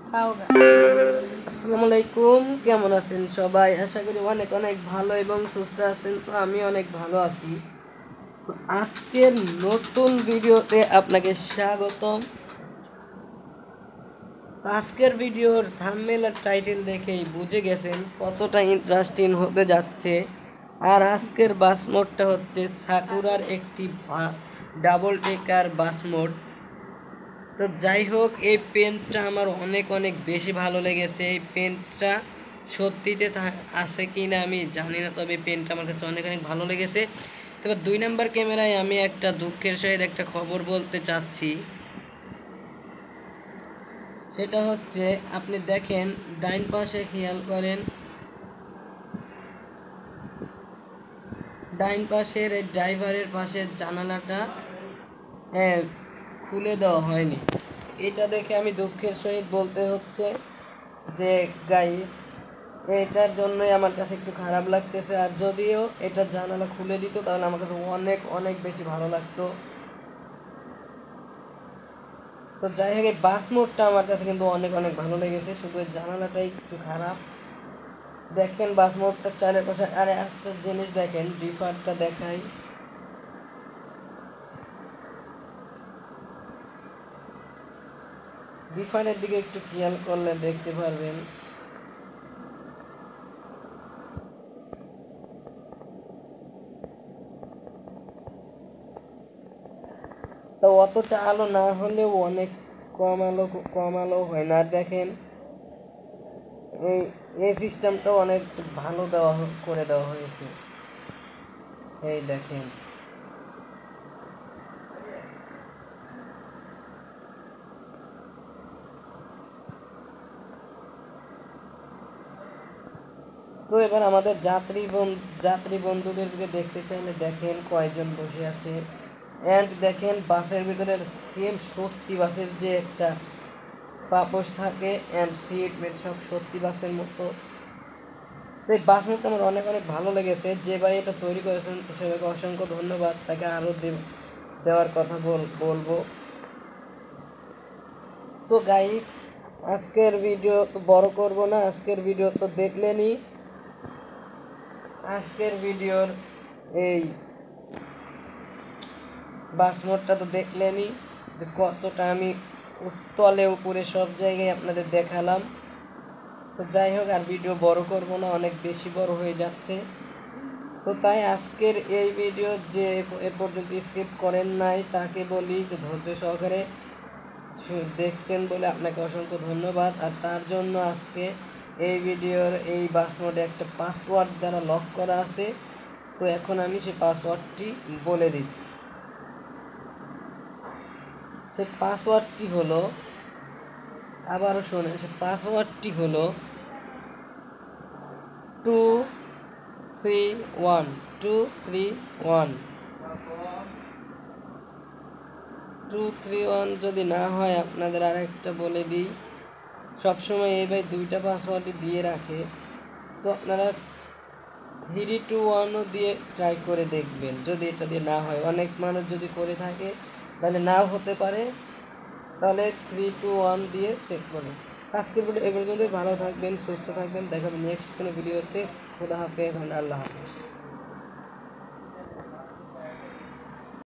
আসসালামু আলাইকুম, কেমন আছেন সবাই? আশা করি অনেক অনেক ভালো এবং সুস্থ আছেন। তো আমি অনেক ভালো আছি। আজকের নতুন ভিডিওতে আপনাকে স্বাগতম। আজকের ভিডিওর থাম্বনেল আর টাইটেল দেখেই বুঝে গেছেন কতটা ইন্টারেস্টিং হতে যাচ্ছে। আর আজকের বাস মোডটা হচ্ছে সাকুরার একটি ডাবল ডেকার বাস মোড। তো যাই হোক, এই পেনটা আমার অনেক অনেক বেশি ভালো লেগেছে। এই পেনটা সত্যিতে আছে কি না আমি জানি না, তবে পেনটা আমার কাছে অনেক অনেক ভালো লেগেছে। তবে 2 নম্বর ক্যামেরায় আমি একটা দুঃখের সহিত একটা খবর বলতে চাচ্ছি। সেটা হচ্ছে, আপনি দেখেন ডাইন পাশে খেয়াল করেন, ডাইন পাশের এই ড্রাইভারের পাশের জানালাটা খুলে দেওয়া হয়নি। এটা দেখে আমি দুঃখের সহিত বলতে হচ্ছে যে গাইস, এটার জন্যই আমার কাছে একটু খারাপ লাগতেছে। আর যদিও এটা জানালা খুলে দিত তাহলে আমার কাছে অনেক অনেক বেশি ভালো লাগতো। তো যাই হোক, এই বাস মোডটা আমার কাছে কিন্তু অনেক অনেক ভালো লেগেছে, শুধু এই জানালাটাই একটু খারাপ। দেখেন বাস মোডটা চারিপাশে। আর একটা জিনিস দেখেন, ডিফারটা দেখাই। ডিফারের দিকে একটু খেয়াল করলে দেখতে পারবেন তো অতটা আলো না হলেও অনেক কম আলো হয় না। আর দেখেন এই সিস্টেমটাও অনেক ভালো করে দেওয়া হয়েছে। এই দেখেন, তো এবার আমাদের যাত্রী বন্ধুদেরকে দেখতে চাইলে দেখেন কয়জন বসে আছে। অ্যান্ড দেখেন বাসের ভিতরে সেম সত্যি বাসের যে একটা পাপোশ থাকে অ্যান্ড সিট বেড সব সত্যি বাসের মতো। তো এই বাস মোডটা আমার অনেক অনেক ভালো লেগেছে। যে ভাই এটা তৈরি করেছেন সেটাকে অসংখ্য ধন্যবাদ, তাকে আরও দেওয়ার কথা বলবো। তো গাইস, আজকের ভিডিও তো বড় করব না, আজকের ভিডিও তো দেখলেনই। আজকের ভিডিওর এই বাস মোডটা তো দেখলেনই যে কতটা আমি তলে উপরে সব জায়গায় আপনাদের দেখালাম। তো যাই হোক, আর ভিডিও বড় করব না, অনেক বেশি বড় হয়ে যাচ্ছে। তো তাই আজকের এই ভিডিও যে এ পর্যন্ত স্কিপ করেন নাই তাকে বলি যে ধৈর্য সহকারে দেখছেন বলে আপনাকে অসংখ্য ধন্যবাদ। আর তার জন্য আজকে এই ভিডিওর এই বাস মোডে একটা পাসওয়ার্ড দ্বারা লক করা আছে। তো এখন আমি সেই পাসওয়ার্ডটি বলে দিচ্ছি। সেই পাসওয়ার্ডটি হলো, আবারও শোনেন, সেই পাসওয়ার্ডটি হলো 231 231 231। যদি না হয় আপনাদের আর একটা বলে দিই, সবসময় এই ভাই 2টা পাসওয়ার্ডই দিয়ে রাখে। তো আপনারা 321ও দিয়ে ট্রাই করে দেখবেন। যদি এটা দিয়ে না হয়, অনেক মানুষ যদি করে থাকে তাহলে নাও হতে পারে, তাহলে 321 দিয়ে চেক করুন। আজকের ভিডিও এ পর্যন্তই। ভালো থাকবেন, সুস্থ থাকবেন, দেখাবেন নেক্সট কোনো ভিডিওতে। খুদা হাফেজ, আল্লাহ হাফেজ।